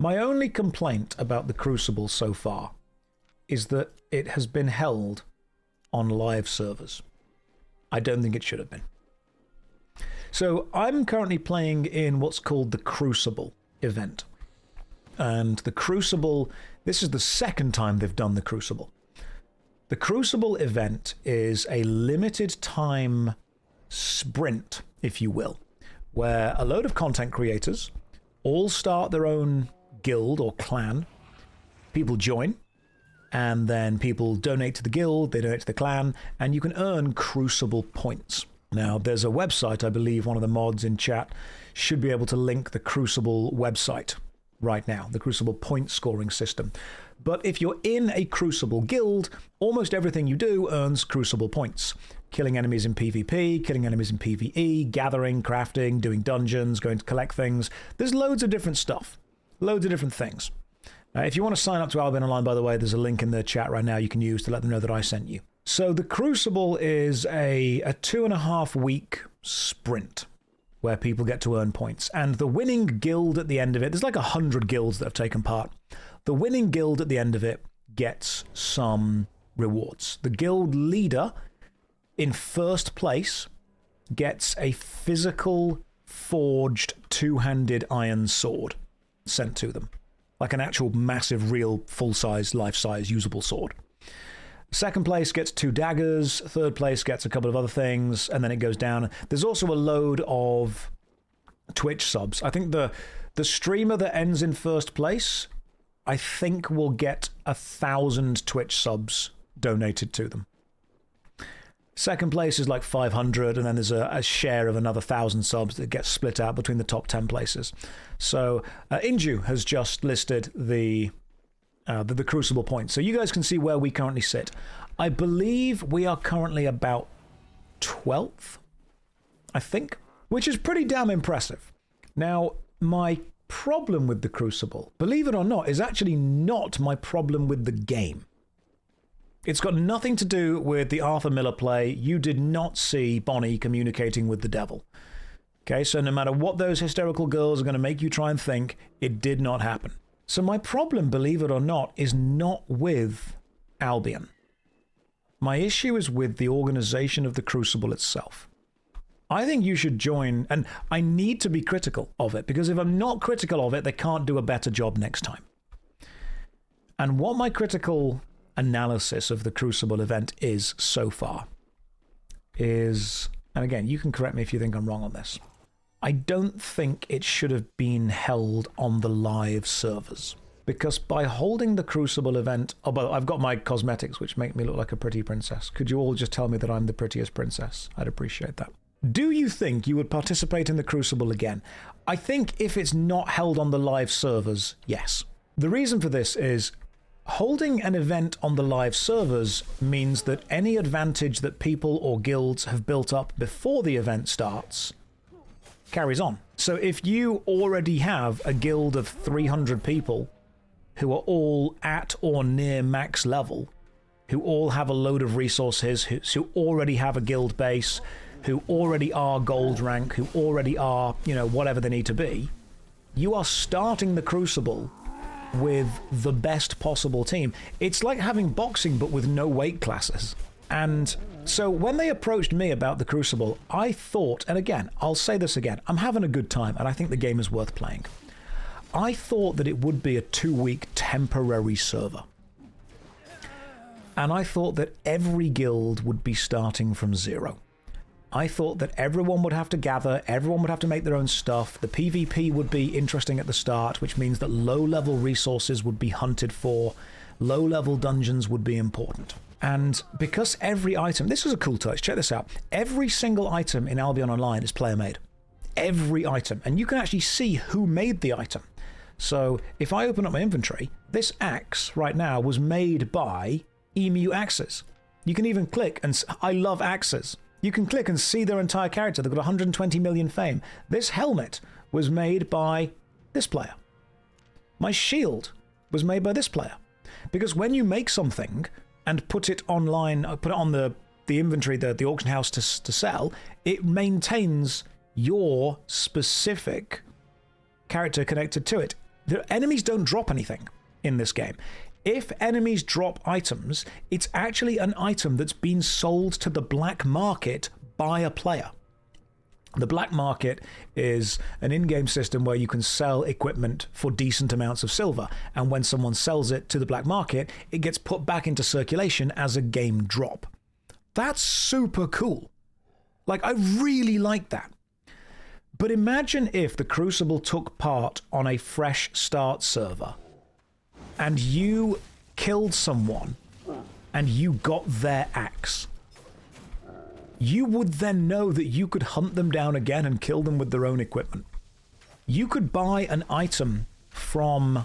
My only complaint about the Crucible so far is that it has been held on live servers. I don't think it should have been. So I'm currently playing in what's called the Crucible Event. And the Crucible, this is the second time they've done the Crucible. The Crucible Event is a limited time sprint, if you will, where a load of content creators all start their own guild or clan. People join, and then people donate to the guild, they donate to the clan, and you can earn Crucible points. Now, there's a website, I believe one of the mods in chat should be able to link the Crucible website right now, the Crucible point scoring system. But if you're in a Crucible guild, almost everything you do earns Crucible points. Killing enemies in PvP, killing enemies in PvE, gathering, crafting, doing dungeons, going to collect things. There's loads of different stuff. Loads of different things. If you want to sign up to Albion Online, by the way, there's a link in the chat right now you can use to let them know that I sent you. So the Crucible is a 2.5 week sprint where people get to earn points. And the winning guild at the end of it, there's like 100 guilds that have taken part. The winning guild at the end of it gets some rewards. The guild leader in first place gets a physical forged two-handed iron sword sent to them. Like an actual massive, real, full-size, life-size, usable sword. Second place gets 2 daggers, third place gets a couple of other things, and then it goes down. There's also a load of Twitch subs. I think the streamer that ends in first place, I think will get 1,000 Twitch subs donated to them. Second place is like 500, and then there's a share of another 1,000 subs that gets split out between the top 10 places. So Inju has just listed the Crucible points. So you guys can see where we currently sit. I believe we are currently about 12th, I think, which is pretty damn impressive. Now, my problem with the Crucible, believe it or not, is actually not my problem with the game. It's got nothing to do with the Arthur Miller play. You did not see Bonnie communicating with the devil. Okay, so no matter what those hysterical girls are going to make you try and think, it did not happen. So my problem, believe it or not, is not with Albion. My issue is with the organization of the Crucible itself. I think you should join, and I need to be critical of it, because if I'm not critical of it, they can't do a better job next time. And what my critical analysis of the Crucible event is so far is, and again, you can correct me if you think I'm wrong on this, I don't think it should have been held on the live servers. Because by holding the Crucible event, oh, but I've got my cosmetics, which make me look like a pretty princess. Could you all just tell me that I'm the prettiest princess? I'd appreciate that. Do you think you would participate in the Crucible again? I think if it's not held on the live servers, yes. The reason for this is holding an event on the live servers means that any advantage that people or guilds have built up before the event starts carries on. So if you already have a guild of 300 people who are all at or near max level, who all have a load of resources, who already have a guild base, who already are gold rank, who already are, you know, whatever they need to be, you are starting the Crucible with the best possible team. It's like having boxing but with no weight classes. And so when they approached me about the Crucible, I thought, and again, I'll say this again, I'm having a good time and I think the game is worth playing. I thought that it would be a 2-week temporary server. And I thought that every guild would be starting from zero. I thought that everyone would have to gather, everyone would have to make their own stuff, the PvP would be interesting at the start, which means that low-level resources would be hunted for, low-level dungeons would be important. And because every item, this is a cool touch, check this out, every single item in Albion Online is player-made. Every item. And you can actually see who made the item. So if I open up my inventory, this axe right now was made by Emu Axes. You can even click, and I love axes. You can click and see their entire character. They've got 120 million fame. This helmet was made by this player. My shield was made by this player. Because when you make something and put it online, put it on the inventory, the auction house to sell, it maintains your specific character connected to it. The enemies don't drop anything in this game. If enemies drop items, it's actually an item that's been sold to the black market by a player. The black market is an in-game system where you can sell equipment for decent amounts of silver, and when someone sells it to the black market, it gets put back into circulation as a game drop. That's super cool. Like, I really like that. But imagine if the Crucible took part on a fresh start server and you killed someone and you got their axe. You would then know that you could hunt them down again and kill them with their own equipment. You could buy an item from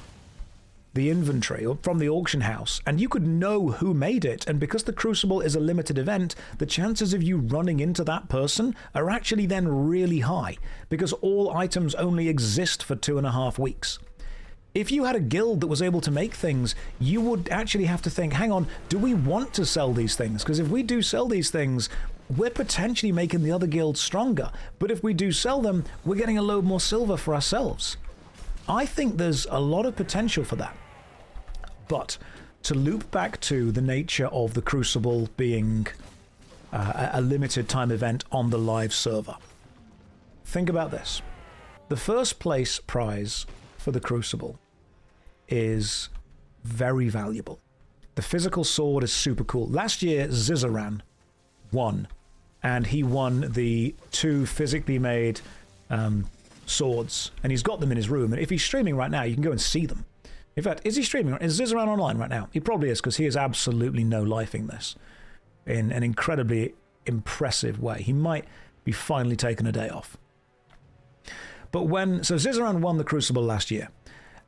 the inventory or from the auction house, and you could know who made it, and because the Crucible is a limited event, the chances of you running into that person are actually then really high, because all items only exist for 2.5 weeks. If you had a guild that was able to make things, you would actually have to think, hang on, do we want to sell these things? Because if we do sell these things, we're potentially making the other guilds stronger. But if we do sell them, we're getting a load more silver for ourselves. I think there's a lot of potential for that. But to loop back to the nature of the Crucible being a limited time event on the live server, think about this. The first place prize for the Crucible is very valuable. The physical sword is super cool. Last year, Zizaran won, and he won the 2 physically made swords, and he's got them in his room, and if he's streaming right now, you can go and see them. In fact, is he streaming? Is Zizaran online right now? He probably is, because he is absolutely no-lifing this in an incredibly impressive way. He might be finally taking a day off. But so Zizaran won the Crucible last year,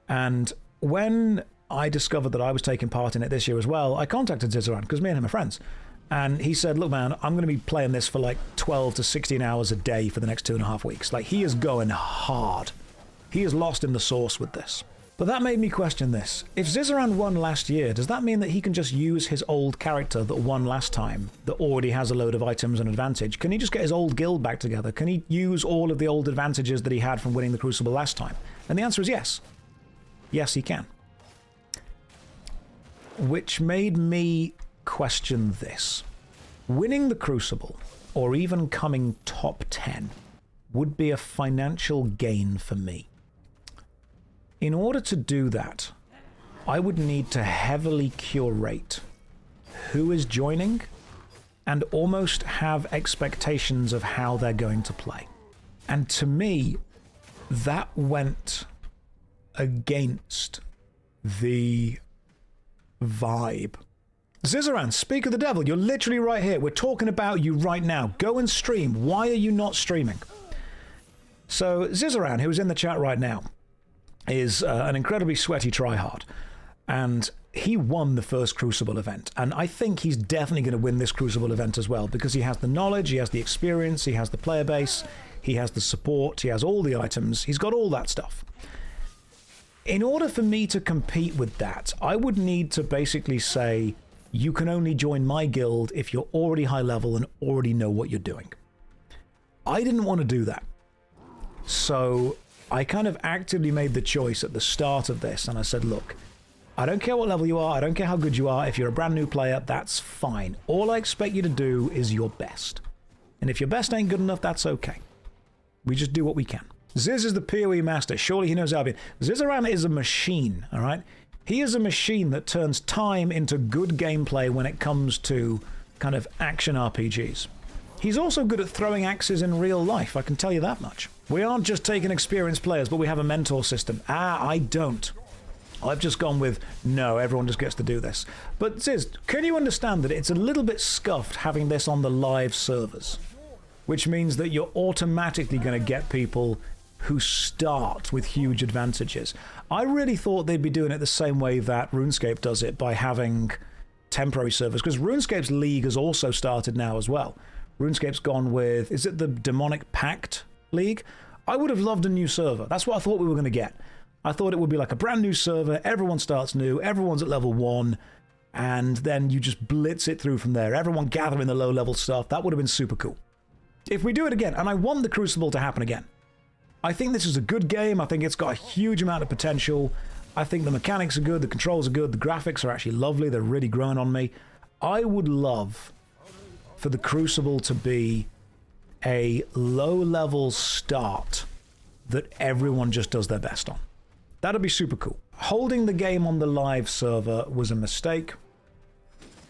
and when I discovered that I was taking part in it this year as well, I contacted Zizaran, because me and him are friends. And he said, look, man, I'm going to be playing this for like 12 to 16 hours a day for the next 2.5 weeks. Like, he is going hard. He is lost in the sauce with this. But that made me question this. If Zizaran won last year, does that mean that he can just use his old character that won last time, that already has a load of items and advantage? Can he just get his old guild back together? Can he use all of the old advantages that he had from winning the Crucible last time? And the answer is yes. Yes, he can. Which made me question this. Winning the Crucible, or even coming top 10, would be a financial gain for me. In order to do that, I would need to heavily curate who is joining and almost have expectations of how they're going to play. And to me, that went against the vibe. Zizaran, speak of the devil, you're literally right here. We're talking about you right now. Go and stream. Why are you not streaming? So Zizaran, who's in the chat right now, is an incredibly sweaty tryhard, and he won the first Crucible event, and I think he's definitely going to win this Crucible event as well, because he has the knowledge, he has the experience, he has the player base, he has the support, he has all the items, he's got all that stuff. In order for me to compete with that, I would need to basically say, you can only join my guild if you're already high level and already know what you're doing. I didn't want to do that. So I kind of actively made the choice at the start of this, and I said, look, I don't care what level you are, I don't care how good you are, if you're a brand new player, that's fine. All I expect you to do is your best. And if your best ain't good enough, that's okay. We just do what we can. Ziz is the PoE master, surely he knows Albion. Zizaran is a machine, alright? He is a machine that turns time into good gameplay when it comes to kind of action RPGs. He's also good at throwing axes in real life, I can tell you that much. We aren't just taking experienced players, but we have a mentor system. I don't. I've just gone with, no, everyone just gets to do this. But Ziz, can you understand that it's a little bit scuffed having this on the live servers? Which means that you're automatically going to get people who start with huge advantages. I really thought they'd be doing it the same way that RuneScape does it, by having temporary servers, because RuneScape's League has also started now as well. RuneScape's gone with, is it the Demonic Pact League? I would have loved a new server. That's what I thought we were going to get. I thought it would be like a brand new server, everyone starts new, everyone's at level 1, and then you just blitz it through from there. Everyone gathering the low level stuff. That would have been super cool. If we do it again, and I want the Crucible to happen again. I think this is a good game. I think it's got a huge amount of potential. I think the mechanics are good, the controls are good, the graphics are actually lovely, they're really growing on me. I would love for the Crucible to be a low-level start that everyone just does their best on. That'd be super cool. Holding the game on the live server was a mistake,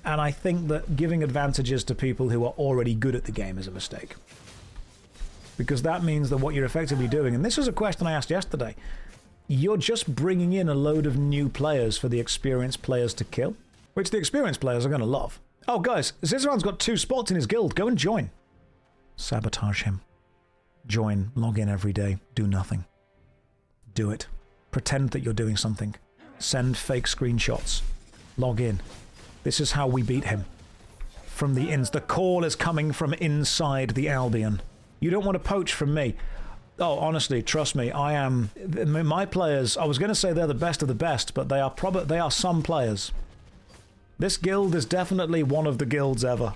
and I think that giving advantages to people who are already good at the game is a mistake. Because that means that what you're effectively doing, and this is a question I asked yesterday, you're just bringing in a load of new players for the experienced players to kill, which the experienced players are going to love. Oh, guys, Zizaran's got 2 spots in his guild. Go and join. Sabotage him. Join. Log in every day. Do nothing. Do it. Pretend that you're doing something. Send fake screenshots. Log in. This is how we beat him. From the ins. The call is coming from inside the Albion. You don't want to poach from me. Oh, honestly, trust me, I am... My players, I was going to say they're the best of the best, but they are some players. This guild is definitely one of the guilds ever.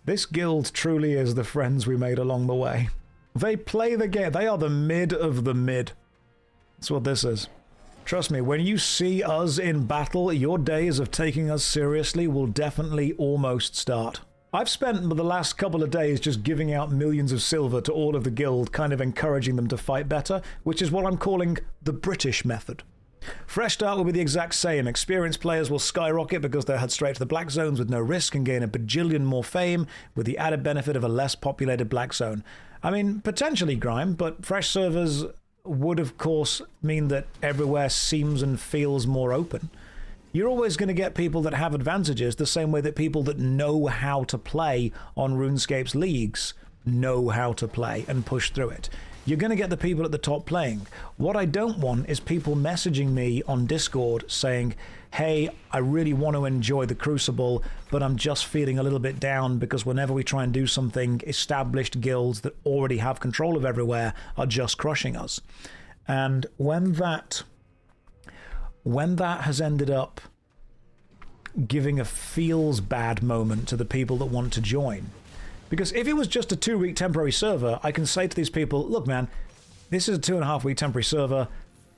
This guild truly is the friends we made along the way. They play the game. They are the mid of the mid. That's what this is. Trust me, when you see us in battle, your days of taking us seriously will definitely almost start. I've spent the last couple of days just giving out millions of silver to all of the guild, kind of encouraging them to fight better, which is what I'm calling the British method. Fresh start will be the exact same. Experienced players will skyrocket because they'll head straight to the black zones with no risk and gain a bajillion more fame with the added benefit of a less populated black zone. I mean, potentially Grime, but fresh servers would of course mean that everywhere seems and feels more open. You're always going to get people that have advantages the same way that people that know how to play on RuneScape's leagues know how to play and push through it. You're going to get the people at the top playing. What I don't want is people messaging me on Discord saying, hey, I really want to enjoy the Crucible, but I'm just feeling a little bit down because whenever we try and do something, established guilds that already have control of everywhere are just crushing us. And when that has ended up giving a feels bad moment to the people that want to join. Because if it was just a 2-week temporary server, I can say to these people, look man, this is a 2.5-week temporary server.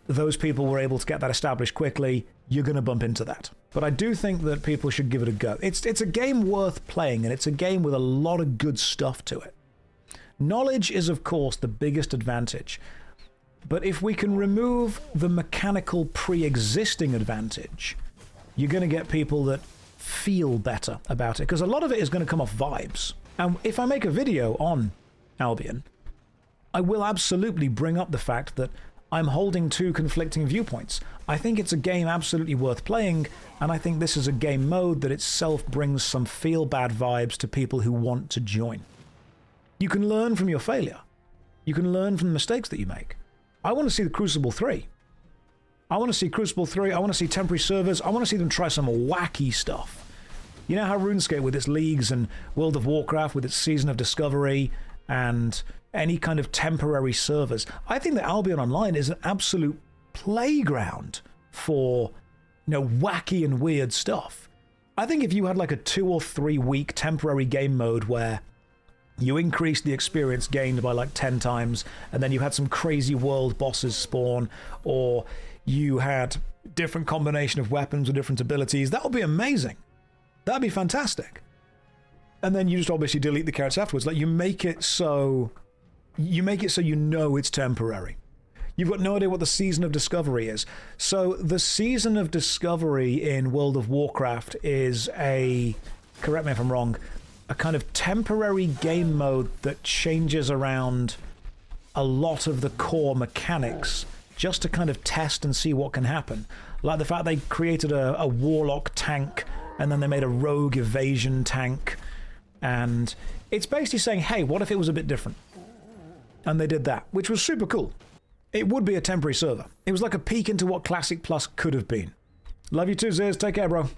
Those people were able to get that established quickly. You're going to bump into that. But I do think that people should give it a go. It's a game worth playing, and it's a game with a lot of good stuff to it. Knowledge is, of course, the biggest advantage. But if we can remove the mechanical pre-existing advantage, you're going to get people that feel better about it. Because a lot of it is going to come off vibes. And if I make a video on Albion, I will absolutely bring up the fact that I'm holding 2 conflicting viewpoints. I think it's a game absolutely worth playing, and I think this is a game mode that itself brings some feel-bad vibes to people who want to join. You can learn from your failure. You can learn from the mistakes that you make. I want to see the Crucible 3. I want to see Crucible 3. I want to see temporary servers. I want to see them try some wacky stuff. You know how RuneScape with its leagues and World of Warcraft with its Season of Discovery and any kind of temporary servers. I think that Albion Online is an absolute playground for, wacky and weird stuff. I think if you had like a 2 or 3 week temporary game mode where you increased the experience gained by like 10 times, and then you had some crazy world bosses spawn, or you had different combination of weapons with different abilities, that would be amazing. That'd be fantastic. And then you just obviously delete the characters afterwards. Like you make it so you know it's temporary. You've got no idea what the Season of Discovery is. So the Season of Discovery in World of Warcraft is correct me if I'm wrong, a kind of temporary game mode that changes around a lot of the core mechanics just to kind of test and see what can happen. Like the fact they created a warlock tank, and then they made a rogue evasion tank, and it's basically saying, hey, what if it was a bit different? And they did that, which was super cool. It would be a temporary server. It was like a peek into what Classic Plus could have been. Love you too, Ziz. Take care, bro.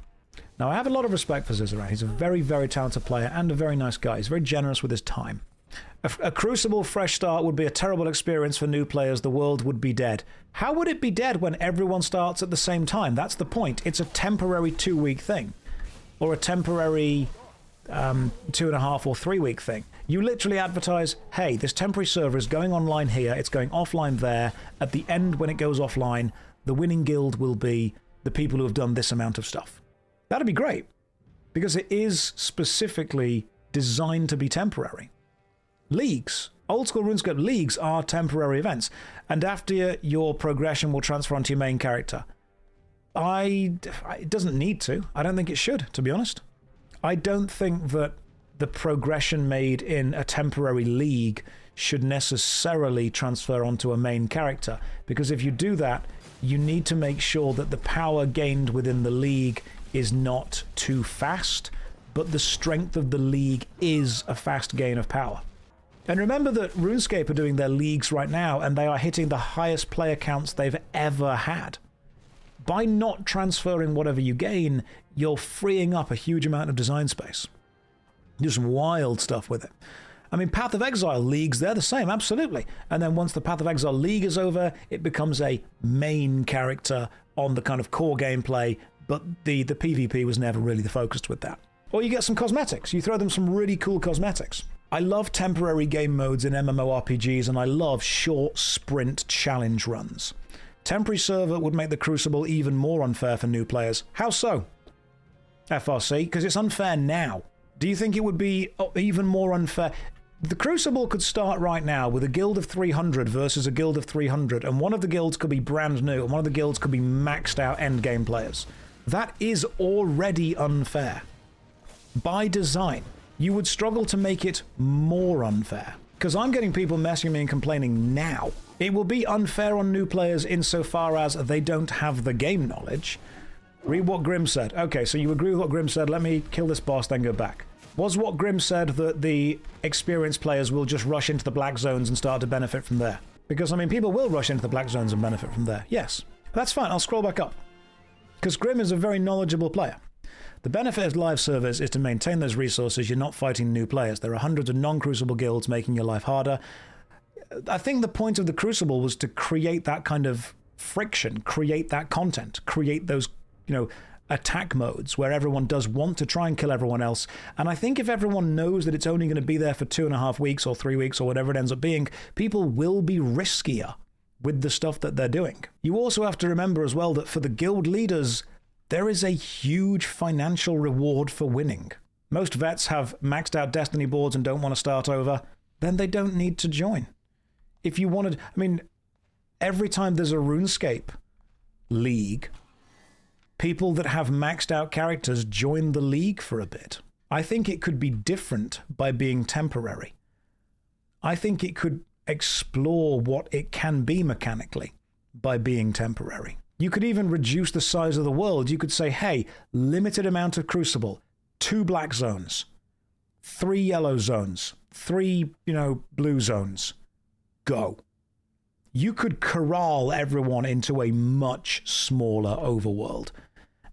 Now, I have a lot of respect for Zizaran. He's a very, very talented player and a very nice guy. He's very generous with his time. A Crucible fresh start would be a terrible experience for new players. The world would be dead. How would it be dead when everyone starts at the same time? That's the point. It's a temporary 2-week thing. Or a temporary 2.5 or 3 week thing. You literally advertise, hey, this temporary server is going online here, it's going offline there. At the end, when it goes offline, the winning guild will be the people who have done this amount of stuff. That'd be great, because it is specifically designed to be temporary. Leagues, old school RuneScape leagues are temporary events, and after your progression will transfer onto your main character. It doesn't need to. I don't think it should, to be honest. I don't think that the progression made in a temporary league should necessarily transfer onto a main character, because if you do that, you need to make sure that the power gained within the league is not too fast, but the strength of the league is a fast gain of power. And remember that RuneScape are doing their leagues right now, and they are hitting the highest player counts they've ever had. By not transferring whatever you gain, you're freeing up a huge amount of design space. Do some wild stuff with it. I mean, Path of Exile leagues, they're the same, absolutely. And then once the Path of Exile league is over, it becomes a main character on the kind of core gameplay, but the PvP was never really the focus with that. Or you get some cosmetics. You throw them some really cool cosmetics. I love temporary game modes in MMORPGs, and I love short sprint challenge runs. Temporary server would make the Crucible even more unfair for new players. How so? FRC, because it's unfair now. Do you think it would be even more unfair? The Crucible could start right now with a guild of 300 versus a guild of 300, and one of the guilds could be brand new, and one of the guilds could be maxed out endgame players. That is already unfair. By design, you would struggle to make it more unfair. Because I'm getting people messaging me and complaining now. It will be unfair on new players insofar as they don't have the game knowledge. Read what Grim said. Okay, so you agree with what Grim said. Let me kill this boss, then go back. Was what Grim said that the experienced players will just rush into the black zones and start to benefit from there? Because, I mean, people will rush into the black zones and benefit from there. Yes. That's fine. I'll scroll back up. Because Grim is a very knowledgeable player. The benefit of live servers is to maintain those resources. You're not fighting new players. There are hundreds of non-Crucible guilds making your life harder. I think the point of the Crucible was to create that kind of friction, create that content, create those, attack modes where everyone does want to try and kill everyone else. And I think if everyone knows that it's only going to be there for 2.5 weeks or 3 weeks or whatever it ends up being, people will be riskier with the stuff that they're doing. You also have to remember as well that for the guild leaders, there is a huge financial reward for winning. Most vets have maxed out Destiny boards and don't want to start over. Then they don't need to join. If you wanted, every time there's a RuneScape league, people that have maxed out characters join the league for a bit. I think it could be different by being temporary. I think it could explore what it can be mechanically by being temporary. You could even reduce the size of the world. You could say, hey, limited amount of Crucible, 2 black zones, 3 yellow zones, 3, blue zones. Go. You could corral everyone into a much smaller overworld.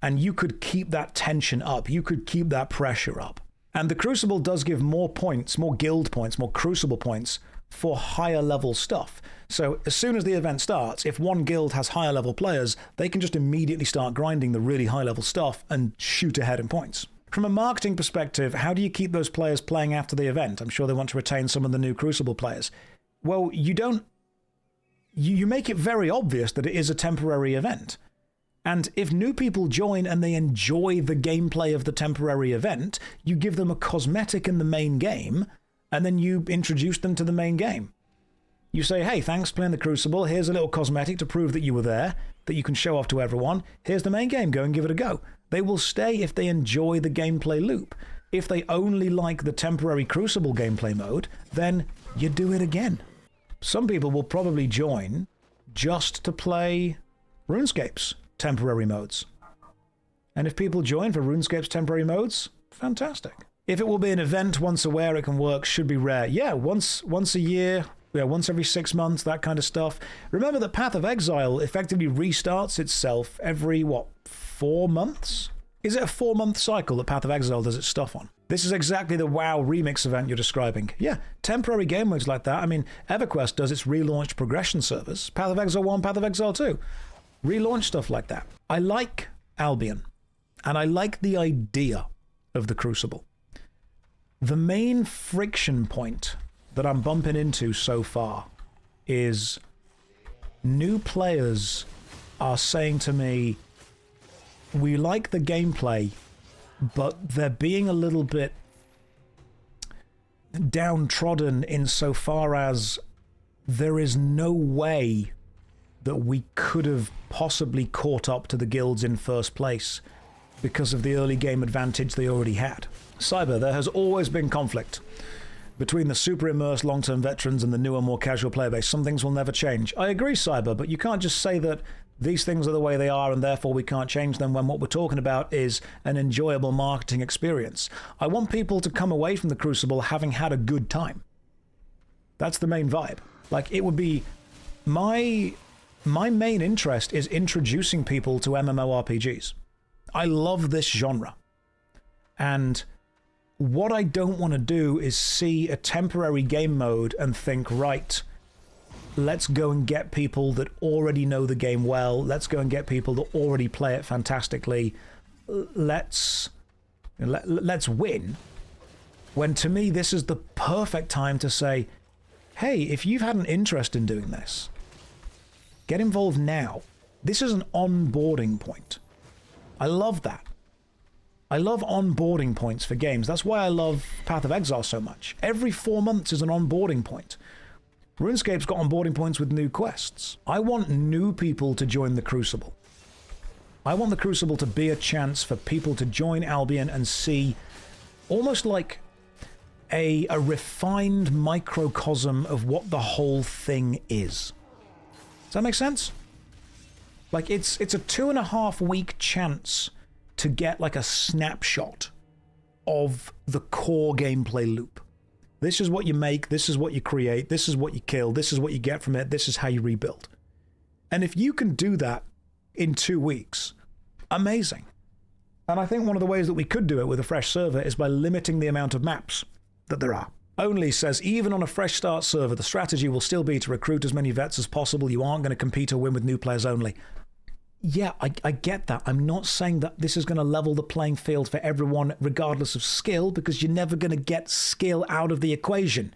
And you could keep that tension up. You could keep that pressure up. And the Crucible does give more points, more guild points, more Crucible points for higher level stuff. So as soon as the event starts, if one guild has higher level players, they can just immediately start grinding the really high level stuff and shoot ahead in points. From a marketing perspective, how do you keep those players playing after the event? I'm sure they want to retain some of the new Crucible players. Well, you make it very obvious that it is a temporary event. And if new people join and they enjoy the gameplay of the temporary event, you give them a cosmetic in the main game, and then you introduce them to the main game. You say, hey, thanks for playing the Crucible. Here's a little cosmetic to prove that you were there, that you can show off to everyone. Here's the main game. Go and give it a go. They will stay if they enjoy the gameplay loop. If they only like the temporary Crucible gameplay mode, then you do it again. Some people will probably join just to play RuneScape's temporary modes. And if people join for RuneScape's temporary modes, fantastic. If it will be an event once a wear, it can work, should be rare. Yeah, once a year, once every 6 months, that kind of stuff. Remember that Path of Exile effectively restarts itself every, 4 months? Is it a 4-month cycle that Path of Exile does its stuff on? This is exactly the WoW remix event you're describing. Yeah, temporary game modes like that. EverQuest does its relaunched progression servers. Path of Exile 1, Path of Exile 2. Relaunch stuff like that. I like Albion, and I like the idea of the Crucible. The main friction point that I'm bumping into so far is new players are saying to me, we like the gameplay, but they're being a little bit downtrodden insofar as there is no way that we could have possibly caught up to the guilds in first place because of the early game advantage they already had. Cyber, there has always been conflict between the super immersed long-term veterans and the newer, more casual player base. Some things will never change. I agree, Cyber, but you can't just say that these things are the way they are and therefore we can't change them when what we're talking about is an enjoyable marketing experience. I want people to come away from the Crucible having had a good time. That's the main vibe. Like, it would be... My main interest is introducing people to MMORPGs. I love this genre. And what I don't want to do is see a temporary game mode and think, right, let's go and get people that already know the game well. Let's go and get people that already play it fantastically. Let's win. When to me, this is the perfect time to say, hey, if you've had an interest in doing this, get involved now. This is an onboarding point. I love that. I love onboarding points for games. That's why I love Path of Exile so much. Every 4 months is an onboarding point. RuneScape's got onboarding points with new quests. I want new people to join the Crucible. I want the Crucible to be a chance for people to join Albion and see almost like a refined microcosm of what the whole thing is. Does that make sense? Like, it's a 2.5 week chance to get like a snapshot of the core gameplay loop. This is what you make, this is what you create, this is what you kill, this is what you get from it, this is how you rebuild. And if you can do that in 2 weeks, amazing. And I think one of the ways that we could do it with a fresh server is by limiting the amount of maps that there are. Only says, even on a fresh start server, the strategy will still be to recruit as many vets as possible. You aren't going to compete or win with new players only. Yeah, I get that. I'm not saying that this is going to level the playing field for everyone regardless of skill, because you're never going to get skill out of the equation.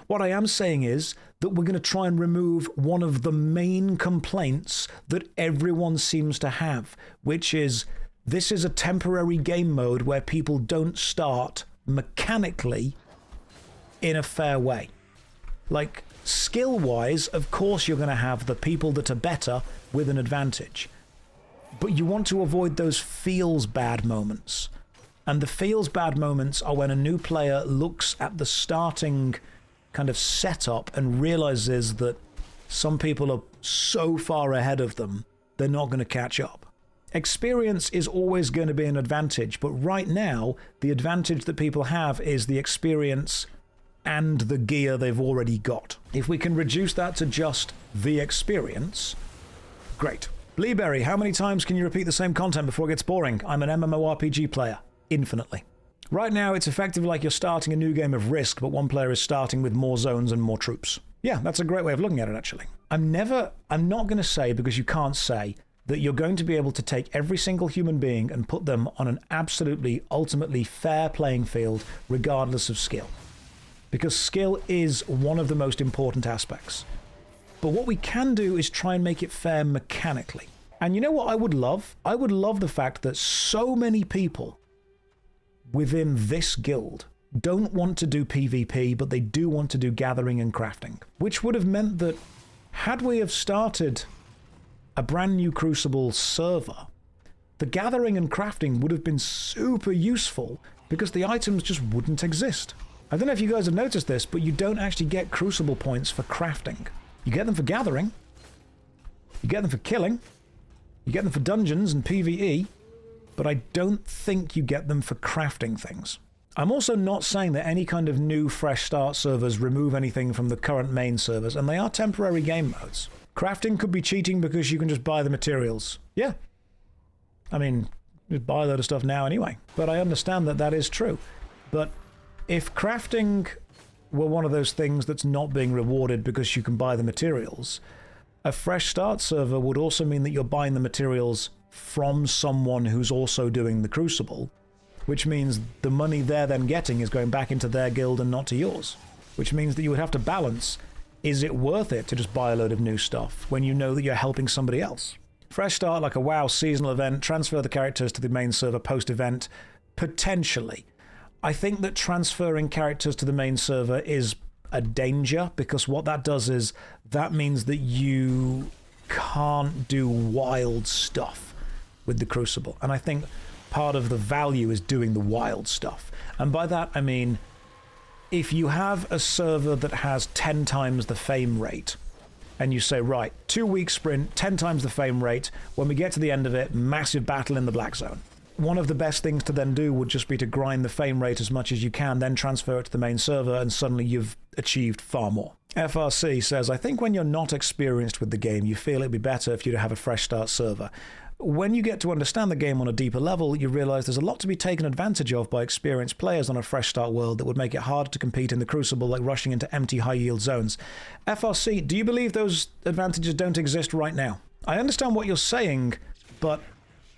What I am saying is that we're going to try and remove one of the main complaints that everyone seems to have, which is this is a temporary game mode where people don't start mechanically in a fair way. Like, skill-wise, of course you're going to have the people that are better with an advantage. But you want to avoid those feels-bad moments. And the feels-bad moments are when a new player looks at the starting kind of setup and realizes that some people are so far ahead of them, they're not going to catch up. Experience is always going to be an advantage, but right now, the advantage that people have is the experience and the gear they've already got. If we can reduce that to just the experience, great. Bleeberry, how many times can you repeat the same content before it gets boring? I'm an MMORPG player. Infinitely. Right now, it's effectively like you're starting a new game of Risk, but one player is starting with more zones and more troops. Yeah, that's a great way of looking at it, actually. I'm not going to say, because you can't say, that you're going to be able to take every single human being and put them on an absolutely, ultimately fair playing field, regardless of skill. Because skill is one of the most important aspects. But what we can do is try and make it fair mechanically. And you know what I would love? I would love the fact that so many people within this guild don't want to do PvP, but they do want to do gathering and crafting. Which would have meant that had we have started a brand new Crucible server, the gathering and crafting would have been super useful because the items just wouldn't exist. I don't know if you guys have noticed this, but you don't actually get Crucible points for crafting. You get them for gathering, you get them for killing, you get them for dungeons and PvE, but I don't think you get them for crafting things. I'm also not saying that any kind of new fresh start servers remove anything from the current main servers, and they are temporary game modes. Crafting could be cheating because you can just buy the materials. Yeah. I mean, just buy a load of stuff now anyway. But I understand that that is true. But if crafting were one of those things that's not being rewarded because you can buy the materials, a fresh start server would also mean that you're buying the materials from someone who's also doing the Crucible, which means the money they're then getting is going back into their guild and not to yours, which means that you would have to balance, is it worth it to just buy a load of new stuff when you know that you're helping somebody else? Fresh start like a WoW seasonal event, transfer the characters to the main server post-event, potentially. I think that transferring characters to the main server is a danger, because what that does is that means that you can't do wild stuff with the Crucible. And I think part of the value is doing the wild stuff. And by that, I mean, if you have a server that has 10 times the fame rate, and you say, right, 2-week sprint, 10 times the fame rate, when we get to the end of it, massive battle in the Black Zone. One of the best things to then do would just be to grind the fame rate as much as you can, then transfer it to the main server, and suddenly you've achieved far more. FRC says, I think when you're not experienced with the game, you feel it'd be better if you have a fresh start server. When you get to understand the game on a deeper level, you realize there's a lot to be taken advantage of by experienced players on a fresh start world that would make it harder to compete in the Crucible, like rushing into empty high yield zones. FRC, do you believe those advantages don't exist right now? I understand what you're saying, but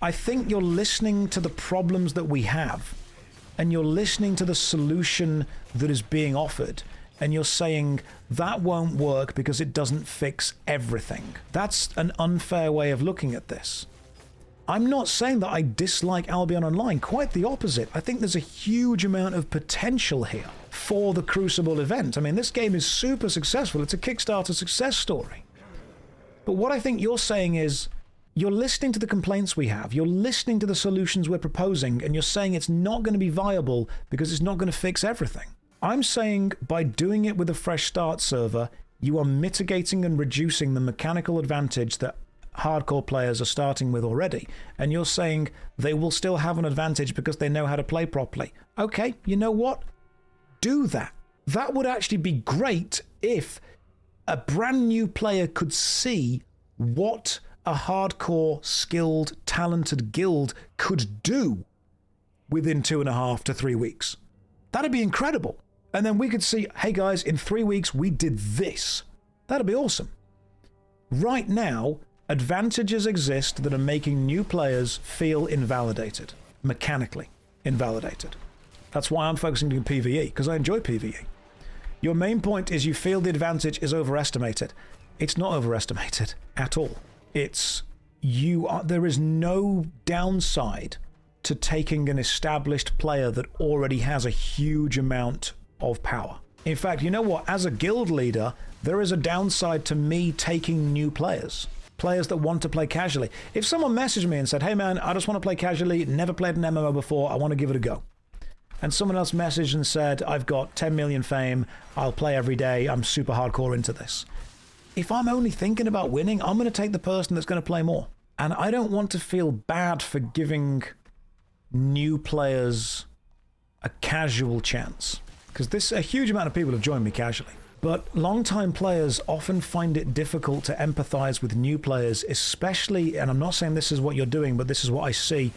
I think you're listening to the problems that we have, and you're listening to the solution that is being offered, and you're saying that won't work because it doesn't fix everything. That's an unfair way of looking at this. I'm not saying that I dislike Albion Online, quite the opposite. I think there's a huge amount of potential here for the Crucible event. I mean, this game is super successful. It's a Kickstarter success story. But what I think you're saying is, you're listening to the complaints we have, you're listening to the solutions we're proposing, and you're saying it's not going to be viable because it's not going to fix everything. I'm saying by doing it with a fresh start server, you are mitigating and reducing the mechanical advantage that hardcore players are starting with already, and you're saying they will still have an advantage because they know how to play properly. Okay, you know what? Do that. That would actually be great if a brand new player could see what a hardcore, skilled, talented guild could do within 2.5 to 3 weeks. That'd be incredible. And then we could see, hey guys, in 3 weeks we did this. That'd be awesome. Right now, advantages exist that are making new players feel invalidated, mechanically invalidated. That's why I'm focusing on PvE, because I enjoy PvE. Your main point is you feel the advantage is overestimated. It's not overestimated at all. There is no downside to taking an established player that already has a huge amount of power. In fact, you know what? As a guild leader, there is a downside to me taking new players that want to play casually. If someone messaged me and said, hey man, I just want to play casually, never played an MMO before, I want to give it a go. And someone else messaged and said, I've got 10 million fame, I'll play every day, I'm super hardcore into this. If I'm only thinking about winning, I'm going to take the person that's going to play more. And I don't want to feel bad for giving new players a casual chance, because a huge amount of people have joined me casually. But long-time players often find it difficult to empathize with new players, especially, and I'm not saying this is what you're doing, but this is what I see.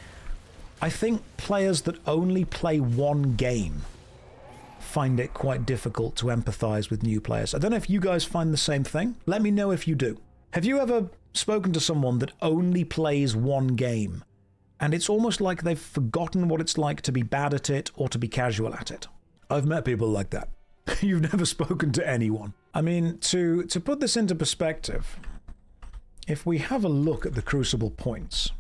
I think players that only play one game find it quite difficult to empathize with new players. I don't know if you guys find the same thing. Let me know if you do. Have you ever spoken to someone that only plays one game, and it's almost like they've forgotten what it's like to be bad at it or to be casual at it? I've met people like that. You've never spoken to anyone. I mean, to put this into perspective, if we have a look at the Crucible points,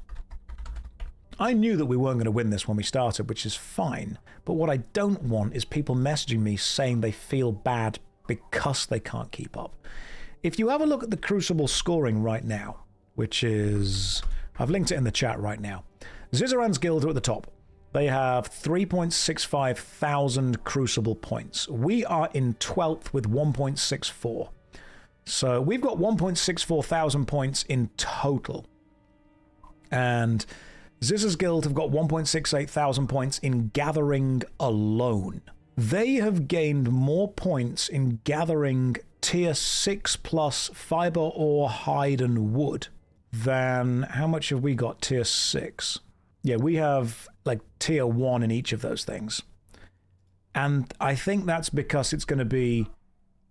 I knew that we weren't going to win this when we started, which is fine, but what I don't want is people messaging me saying they feel bad because they can't keep up. If you have a look at the Crucible scoring right now, which is... I've linked it in the chat right now. Zizaran's guild are at the top. They have 3.65 thousand Crucible points. We are in 12th with 1.64. So we've got 1.64 thousand points in total. And Ziz's guild have got 1.68 thousand points in gathering alone. They have gained more points in gathering tier 6 plus fiber ore, hide, and wood than... How much have we got tier 6? Yeah, we have like tier 1 in each of those things. And I think that's because it's going to be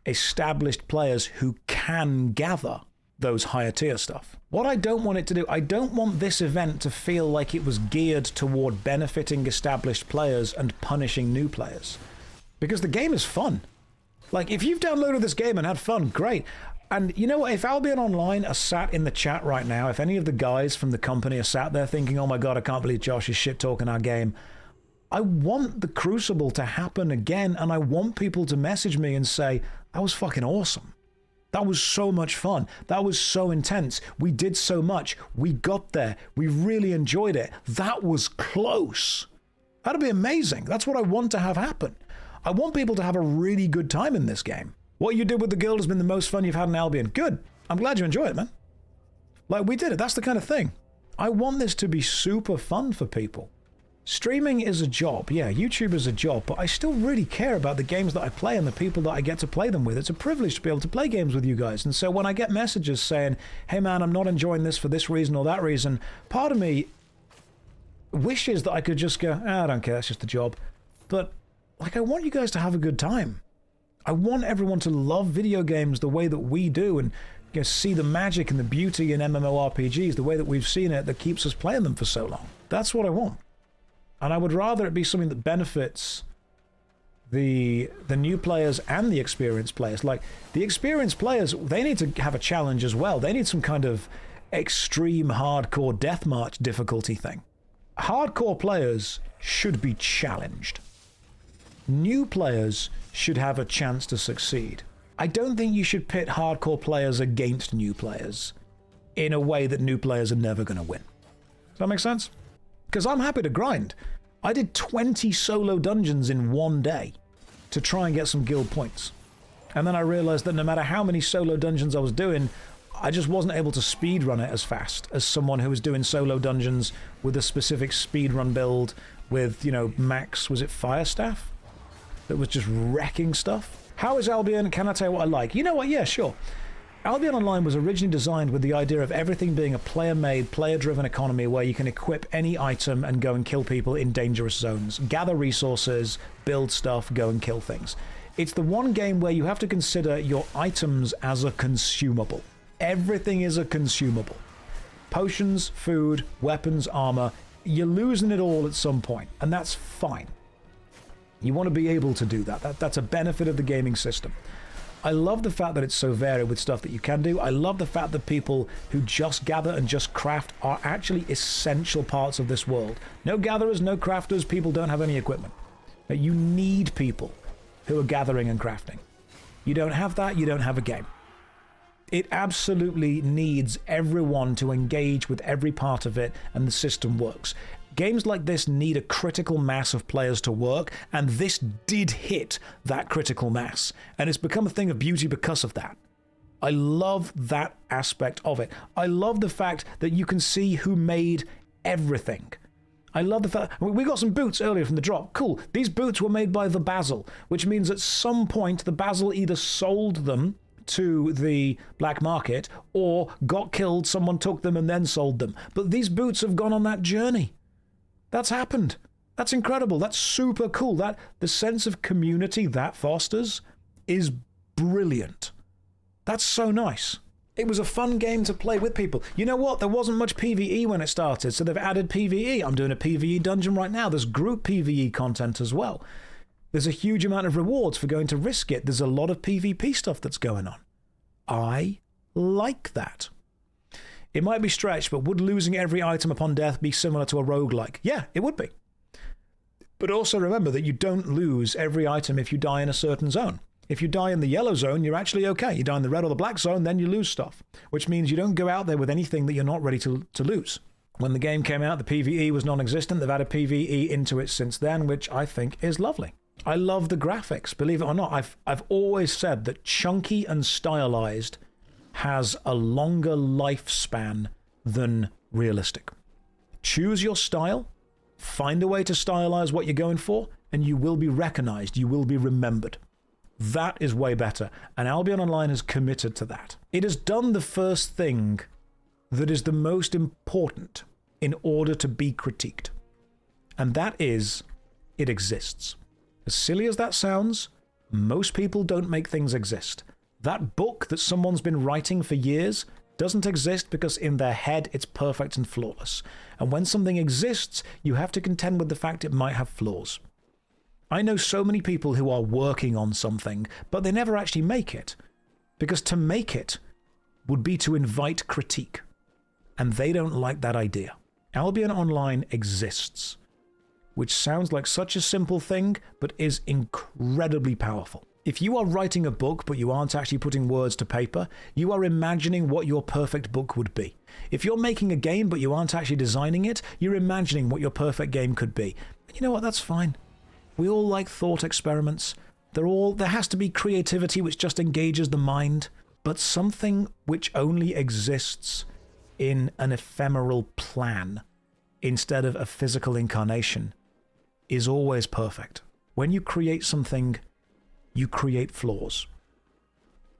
established players who can gather those higher tier stuff. What I don't want it to do, I don't want this event to feel like it was geared toward benefiting established players and punishing new players. Because the game is fun. Like, if you've downloaded this game and had fun, great. And you know what? If Albion Online are sat in the chat right now, if any of the guys from the company are sat there thinking, oh my god, I can't believe Josh is shit-talking our game, I want the Crucible to happen again, and I want people to message me and say, that was fucking awesome. That was so much fun. That was so intense. We did so much. We got there. We really enjoyed it. That was close. That'd be amazing. That's what I want to have happen. I want people to have a really good time in this game. What you did with the guild has been the most fun you've had in Albion. Good. I'm glad you enjoy it, man. Like, we did it. That's the kind of thing. I want this to be super fun for people. Streaming is a job. Yeah, YouTube is a job, but I still really care about the games that I play and the people that I get to play them with. It's a privilege to be able to play games with you guys. And so when I get messages saying, hey man, I'm not enjoying this for this reason or that reason, part of me wishes that I could just go, I don't care, it's just a job. But, like, I want you guys to have a good time. I want everyone to love video games the way that we do and see the magic and the beauty in MMORPGs the way that we've seen it that keeps us playing them for so long. That's what I want. And I would rather it be something that benefits the new players and the experienced players. Like, the experienced players, they need to have a challenge as well. They need some kind of extreme hardcore deathmatch difficulty thing. Hardcore players should be challenged. New players should have a chance to succeed. I don't think you should pit hardcore players against new players in a way that new players are never going to win. Does that make sense? Because I'm happy to grind. I did 20 solo dungeons in one day to try and get some guild points. And then I realized that no matter how many solo dungeons I was doing, I just wasn't able to speedrun it as fast as someone who was doing solo dungeons with a specific speedrun build with, you know, max, was it Firestaff? That was just wrecking stuff. How is Albion? Can I tell you what I like? You know what? Yeah, sure. Albion Online was originally designed with the idea of everything being a player-made, player-driven economy where you can equip any item and go and kill people in dangerous zones, gather resources, build stuff, go and kill things. It's the one game where you have to consider your items as a consumable. Everything is a consumable. Potions, food, weapons, armor, you're losing it all at some point, and that's fine. You want to be able to do that. That's a benefit of the gaming system. I love the fact that it's so varied with stuff that you can do. I love the fact that people who just gather and just craft are actually essential parts of this world. No gatherers, no crafters, people don't have any equipment. You need people who are gathering and crafting. You don't have that, you don't have a game. It absolutely needs everyone to engage with every part of it, and the system works. Games like this need a critical mass of players to work, and this did hit that critical mass, and it's become a thing of beauty because of that. I love that aspect of it. I love the fact that you can see who made everything. I love the fact... We got some boots earlier from the drop. Cool. These boots were made by the Basil, which means at some point the Basil either sold them to the black market or got killed, someone took them and then sold them. But these boots have gone on that journey. That's happened. That's incredible. That's super cool. The sense of community that fosters is brilliant. That's so nice. It was a fun game to play with people. You know what? There wasn't much PvE when it started, so they've added PvE. I'm doing a PvE dungeon right now. There's group PvE content as well. There's a huge amount of rewards for going to risk it. There's a lot of PvP stuff that's going on. I like that. It might be stretched, but would losing every item upon death be similar to a roguelike? Yeah, it would be. But also remember that you don't lose every item if you die in a certain zone. If you die in the yellow zone, you're actually okay. You die in the red or the black zone, then you lose stuff, which means you don't go out there with anything that you're not ready to lose. When the game came out, the PvE was non-existent. They've added PvE into it since then, which I think is lovely. I love the graphics. Believe it or not, I've always said that chunky and stylized has a longer lifespan than realistic. Choose your style, find a way to stylize what you're going for, and you will be recognized, you will be remembered. That is way better, and Albion Online is committed to that. It has done the first thing that is the most important in order to be critiqued, and that is, it exists. As silly as that sounds, most people don't make things exist. That book that someone's been writing for years Doesn't exist because in their head it's perfect and flawless. And when something exists, you have to contend with the fact it might have flaws. I know so many people who are working on something, but they never actually make it. Because to make it would be to invite critique. And they don't like that idea. Albion Online exists, which sounds like such a simple thing, but is incredibly powerful. If you are writing a book, but you aren't actually putting words to paper, you are imagining what your perfect book would be. If you're making a game, but you aren't actually designing it, you're imagining what your perfect game could be. And you know what? That's fine. We all like thought experiments. There has to be creativity which just engages the mind, but something which only exists in an ephemeral plan instead of a physical incarnation is always perfect. When you create something, you create flaws.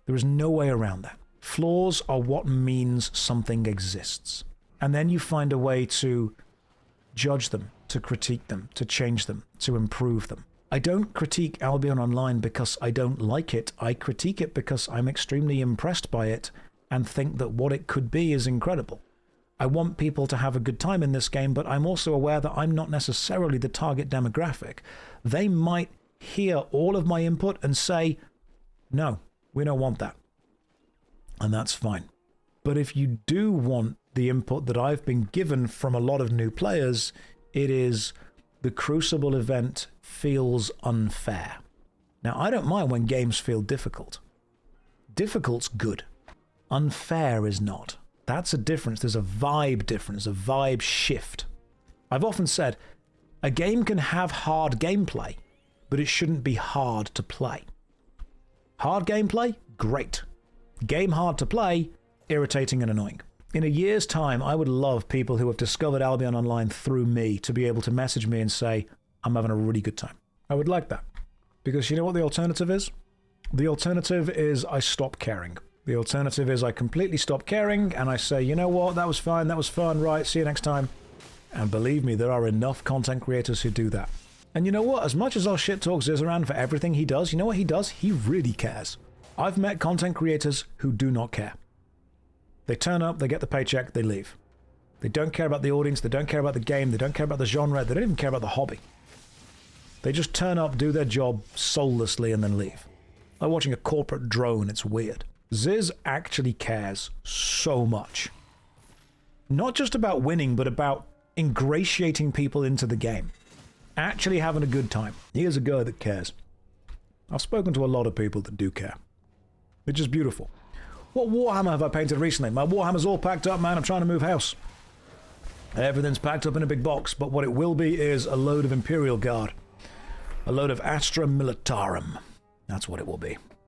There is no way around that. Flaws are what means something exists. And then you find a way to judge them, to critique them, to change them, to improve them. I don't critique Albion Online because I don't like it. I critique it because I'm extremely impressed by it and think that what it could be is incredible. I want people to have a good time in this game, but I'm also aware that I'm not necessarily the target demographic. They might hear all of my input and say, no, we don't want that. And that's fine. But if you do want the input that I've been given from a lot of new players, it is the Crucible event feels unfair. Now, I don't mind when games feel difficult. Difficult's good. Unfair is not. That's a difference. There's a vibe difference, a vibe shift. I've often said, a game can have hard gameplay, but it shouldn't be hard to play. Hard gameplay? Great. Game hard to play? Irritating and annoying. In a year's time, I would love people who have discovered Albion Online through me to be able to message me and say, I'm having a really good time. I would like that. Because you know what the alternative is? The alternative is I stop caring. The alternative is I completely stop caring and I say, you know what, that was fine, that was fun, right, see you next time. And believe me, there are enough content creators who do that. And you know what, as much as our shit talks is around for everything he does, you know what he does? He really cares. I've met content creators who do not care. They turn up, they get the paycheck, they leave. They don't care about the audience, they don't care about the game, they don't care about the genre, they don't even care about the hobby. They just turn up, do their job soullessly, and then leave. Like watching a corporate drone, it's weird. Ziz actually cares so much. Not just about winning, but about ingratiating people into the game. Actually having a good time. He is a guy that cares. I've spoken to a lot of people that do care. It's just beautiful. What Warhammer have I painted recently? My Warhammer's all packed up, man. I'm trying to move house. Everything's packed up in a big box, but what it will be is a load of Imperial Guard. A load of Astra Militarum. That's what it will be.